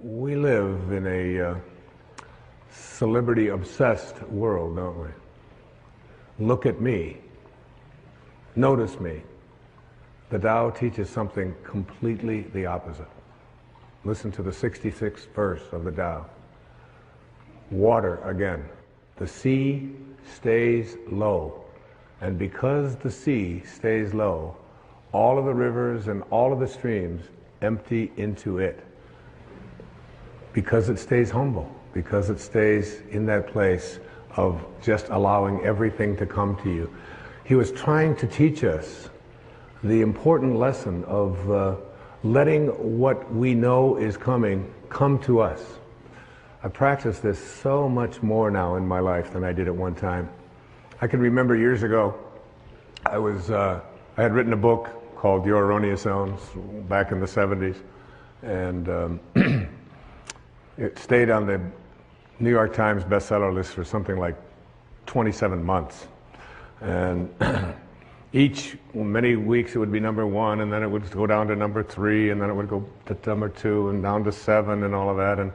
We live in a celebrity-obsessed world, don't we? Look at me. Notice me. The Tao teaches something completely the opposite. Listen to the 66th verse of the Tao. Water again. The sea stays low. And because the sea stays low, all of the rivers and all of the streams empty into it. Because it stays humble, because it stays in that place of just allowing everything to come to you. He was trying to teach us the important lesson of letting what we know is coming come to us. I practice this so much more now in my life than I did at one time. I can remember years ago, I had written a book called Your Erroneous Zones back in the 70s, and it stayed on the New York Times bestseller list for something like 27 months. And many weeks it would be number 1, and then it would go down to number 3, and then it would go to number 2, and down to 7, and all of that. And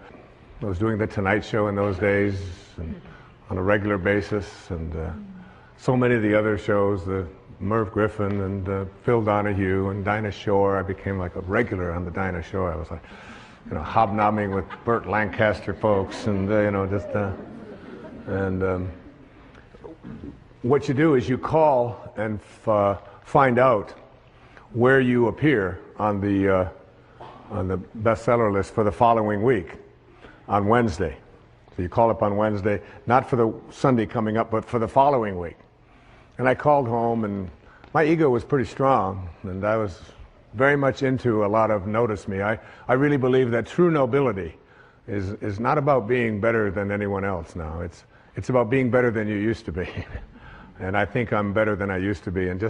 I was doing The Tonight Show in those days, and on a regular basis, and so many of the other shows, the Merv Griffin and Phil Donahue and Dinah Shore. I became like a regular on the Dinah Shore. I was like, hobnobbing with Burt Lancaster folks, and what you do is you call and find out where you appear on the bestseller list for the following week on Wednesday. So you call up on Wednesday, not for the Sunday coming up, but for the following week. And I called home, and my ego was pretty strong, and I was very much into a lot of notice me. I really believe that true nobility is not about being better than anyone else now. It's about being better than you used to be. And I think I'm better than I used to be. And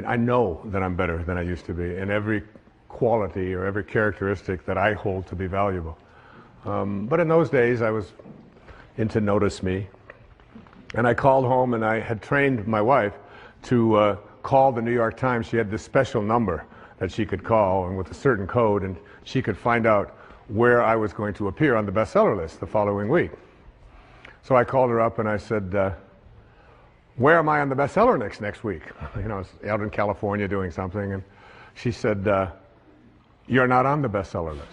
I know that I'm better than I used to be in every quality or every characteristic that I hold to be valuable. But in those days, I was into notice me. And I called home, and I had trained my wife to call the New York Times. She had this special number that she could call, and with a certain code, and she could find out where I was going to appear on the bestseller list the following week. So I called her up and I said, where am I on the bestseller next week? I was out in California doing something, and she said, you're not on the bestseller list.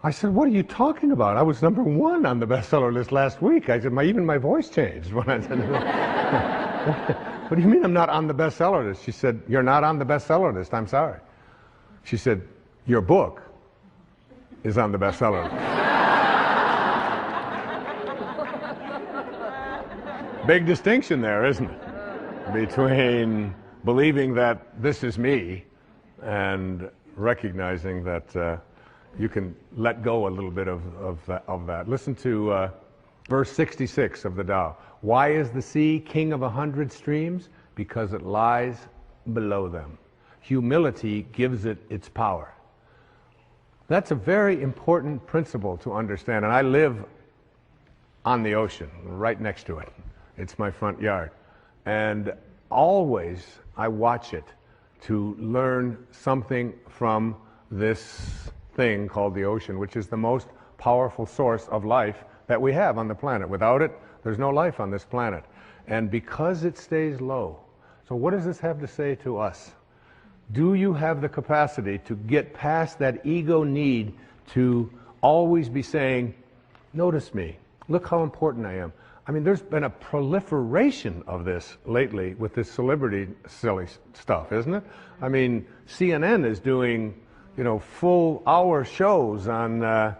I said, what are you talking about? I was number 1 on the bestseller list last week. I said, even my voice changed when I said, what do you mean I'm not on the bestseller list? She said, you're not on the bestseller list, I'm sorry. She said, your book is on the bestseller list. Big distinction there, isn't it? Between believing that this is me and recognizing that you can let go a little bit of that. Listen to verse 66 of the Tao. Why is the sea king of 100 streams? Because it lies below them. Humility gives it its power. That's a very important principle to understand. And I live on the ocean, right next to it. It's my front yard. And always I watch it to learn something from this thing called the ocean, which is the most powerful source of life that we have on the planet. Without it, there's no life on this planet. And because it stays low, so what does this have to say to us? Do you have the capacity to get past that ego need to always be saying, notice me, look how important I am? There's been a proliferation of this lately with this celebrity silly stuff, isn't it? CNN is doing full hour shows on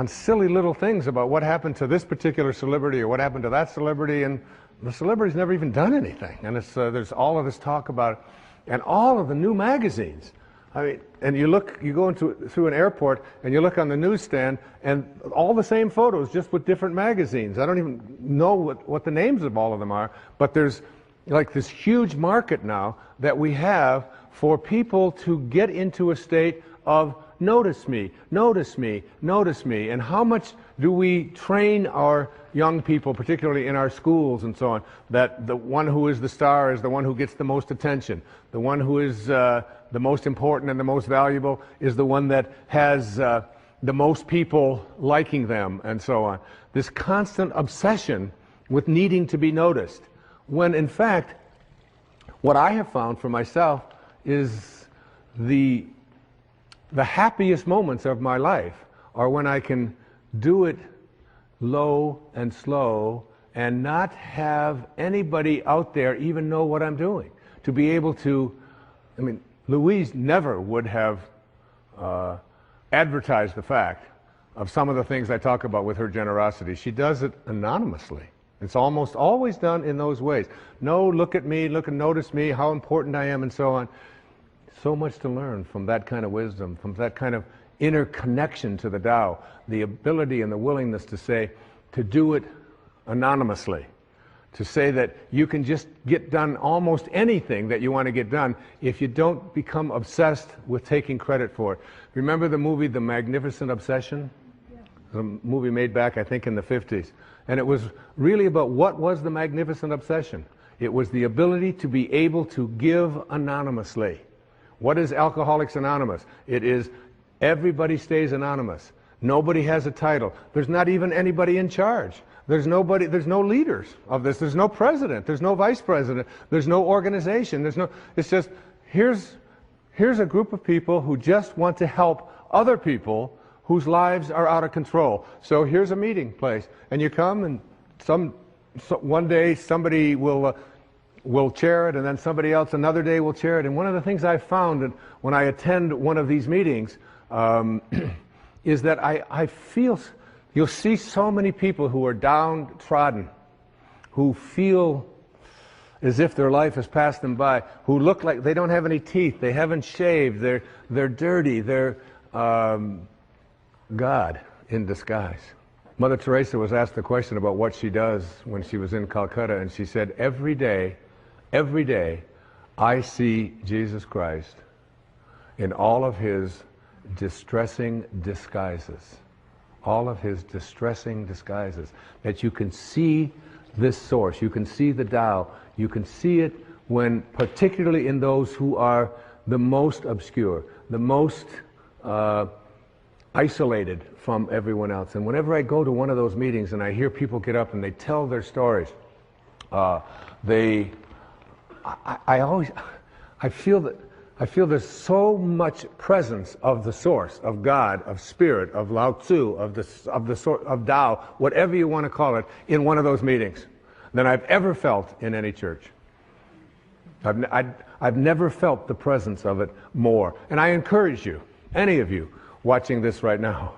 silly little things about what happened to this particular celebrity or what happened to that celebrity, and the celebrity's never even done anything. And there's all of this talk about it, and all of the new magazines. And you go through an airport and you look on the newsstand, and all the same photos, just with different magazines. I don't even know what the names of all of them are, but there's like this huge market now that we have for people to get into a state of notice me, notice me, notice me. And how much do we train our young people, particularly in our schools and so on, that the one who is the star is the one who gets the most attention. The one who is the most important and the most valuable is the one that has the most people liking them and so on. This constant obsession with needing to be noticed, when in fact, what I have found for myself is the happiest moments of my life are when I can do it low and slow and not have anybody out there even know what I'm doing. To be able to, I mean, Louise never would have advertised the fact of some of the things I talk about with her generosity. She does it anonymously. It's almost always done in those ways. No, look at me, look and notice me, how important I am, and so on. So much to learn from that kind of wisdom, from that kind of inner connection to the Tao, the ability and the willingness to say, to do it anonymously, to say that you can just get done almost anything that you want to get done if you don't become obsessed with taking credit for it. Remember the movie The Magnificent Obsession? A movie made back, I think, in the 50s. And it was really about what was the magnificent obsession. It was the ability to be able to give anonymously. What is Alcoholics Anonymous? It is everybody stays anonymous. Nobody has a title. There's not even anybody in charge. There's nobody, there's no leaders of this. There's no president. There's no vice president. There's no organization. It's just, here's a group of people who just want to help other people whose lives are out of control. So here's a meeting place, and you come, and one day somebody will chair it, and then somebody else another day will chair it. And one of the things I found when I attend one of these meetings is that I feel, you'll see so many people who are downtrodden, who feel as if their life has passed them by, who look like they don't have any teeth, they haven't shaved, they're dirty, they're God in disguise. Mother Teresa was asked the question about what she does when she was in Calcutta, and she said, every day, I see Jesus Christ in all of his distressing disguises. All of his distressing disguises. That you can see this source, you can see the Tao, you can see it when, particularly in those who are the most obscure, the most isolated from everyone else. And whenever I go to one of those meetings and I hear people get up and they tell their stories, I feel there's so much presence of the source, of God, of Spirit, of Lao Tzu, of Tao, whatever you want to call it, in one of those meetings than I've ever felt in any church. I've never felt the presence of it more. And I encourage you, any of you watching this right now,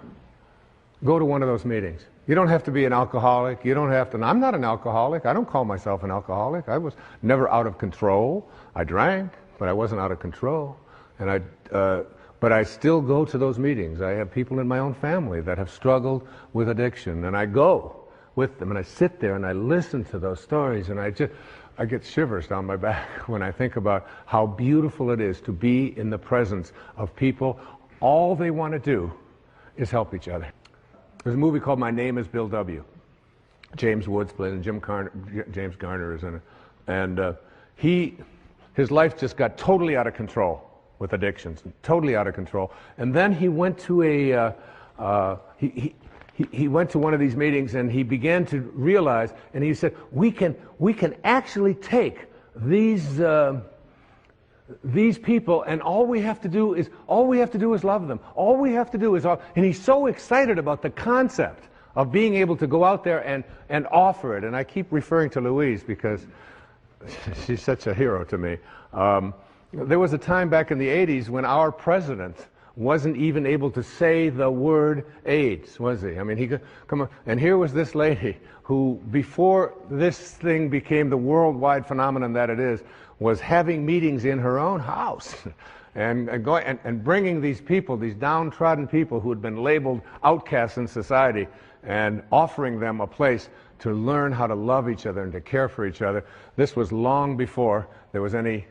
go to one of those meetings. You don't have to be an alcoholic. You don't have to. I'm not an alcoholic. I don't call myself an alcoholic. I was never out of control. I drank, but I wasn't out of control. And but I still go to those meetings. I have people in my own family that have struggled with addiction, and I go with them, and I sit there and I listen to those stories, and I get shivers down my back when I think about how beautiful it is to be in the presence of people. All they want to do is help each other. There's a movie called My Name is Bill W. James Woods played it, and James Garner is in it. And his life just got totally out of control with addictions, totally out of control. And then he went to he went to one of these meetings, and he began to realize, and he said, we can actually take these people, and all we have to do is love them. All we have to do is, and he's so excited about the concept of being able to go out there and offer it. And I keep referring to Louise because she's such a hero to me. There was a time back in the 80s when our president wasn't even able to say the word AIDS, was he? I mean, he could come on, and here was this lady who, before this thing became the worldwide phenomenon that it is, was having meetings in her own house and bringing these people, these downtrodden people who had been labeled outcasts in society, and offering them a place to learn how to love each other and to care for each other. This was long before there was any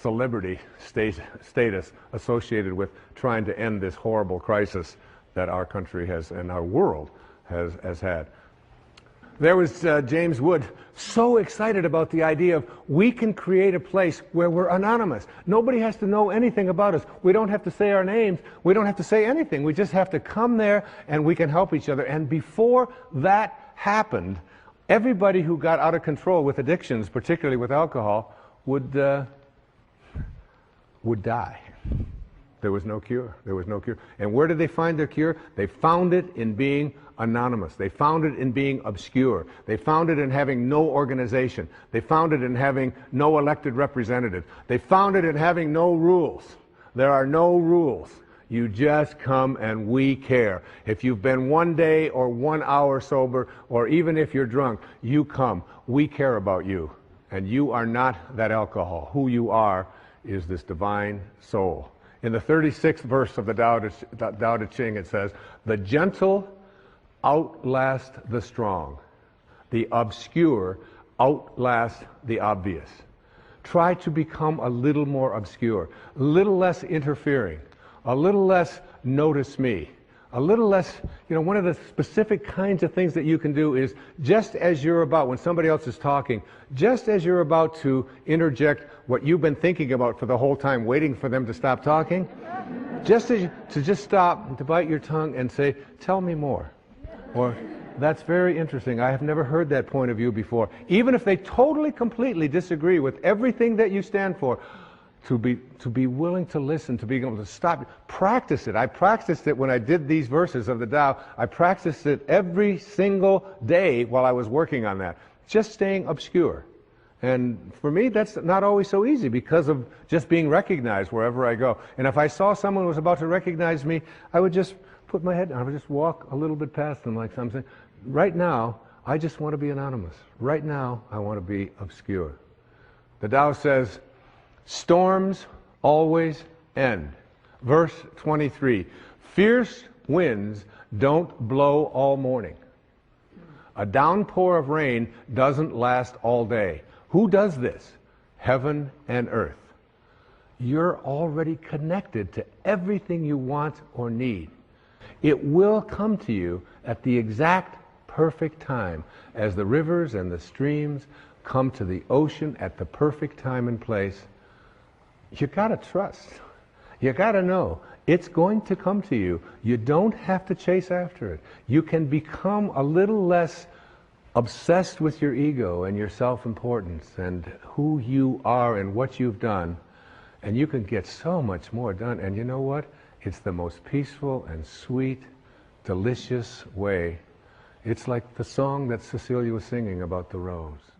celebrity status associated with trying to end this horrible crisis that our country has and our world has had. There was James Wood, so excited about the idea of we can create a place where we're anonymous. Nobody has to know anything about us. We don't have to say our names. We don't have to say anything. We just have to come there and we can help each other. And before that happened, everybody who got out of control with addictions, particularly with alcohol, would die. There was no cure. There was no cure. And where did they find their cure? They found it in being anonymous. They found it in being obscure. They found it in having no organization. They found it in having no elected representative. They found it in having no rules. There are no rules. You just come and we care. If you've been 1 day or 1 hour sober, or even if you're drunk, you come. We care about you. And you are not that alcohol. Who you are is this divine soul. In the 36th verse of the Tao Te Ching, it says, "The gentle outlast the strong. The obscure outlast the obvious." Try to become a little more obscure, a little less interfering, a little less notice me, a little less, one of the specific kinds of things that you can do is just as you're about, when somebody else is talking, just as you're about to interject what you've been thinking about for the whole time, waiting for them to stop talking, just stop and to bite your tongue and say, "Tell me more." Or, "That's very interesting. I have never heard that point of view before." Even if they totally, completely disagree with everything that you stand for, to be willing to listen, to be able to stop. Practice it. I practiced it when I did these verses of the Tao. I practiced it every single day while I was working on that. Just staying obscure. And for me, that's not always so easy because of just being recognized wherever I go. And if I saw someone who was about to recognize me, I would just put my head down. I would just walk a little bit past them like something. Right now, I just want to be anonymous. Right now, I want to be obscure. The Tao says, storms always end. Verse 23, fierce winds don't blow all morning. A downpour of rain doesn't last all day. Who does this? Heaven and earth. You're already connected to everything you want or need. It will come to you at the exact perfect time, as the rivers and the streams come to the ocean at the perfect time and place. You gotta trust. You gotta know it's going to come to you. You don't have to chase after it. You can become a little less obsessed with your ego and your self-importance and who you are and what you've done, and you can get so much more done. And you know what? It's the most peaceful and sweet, delicious way. It's like the song that Cecilia was singing about the rose.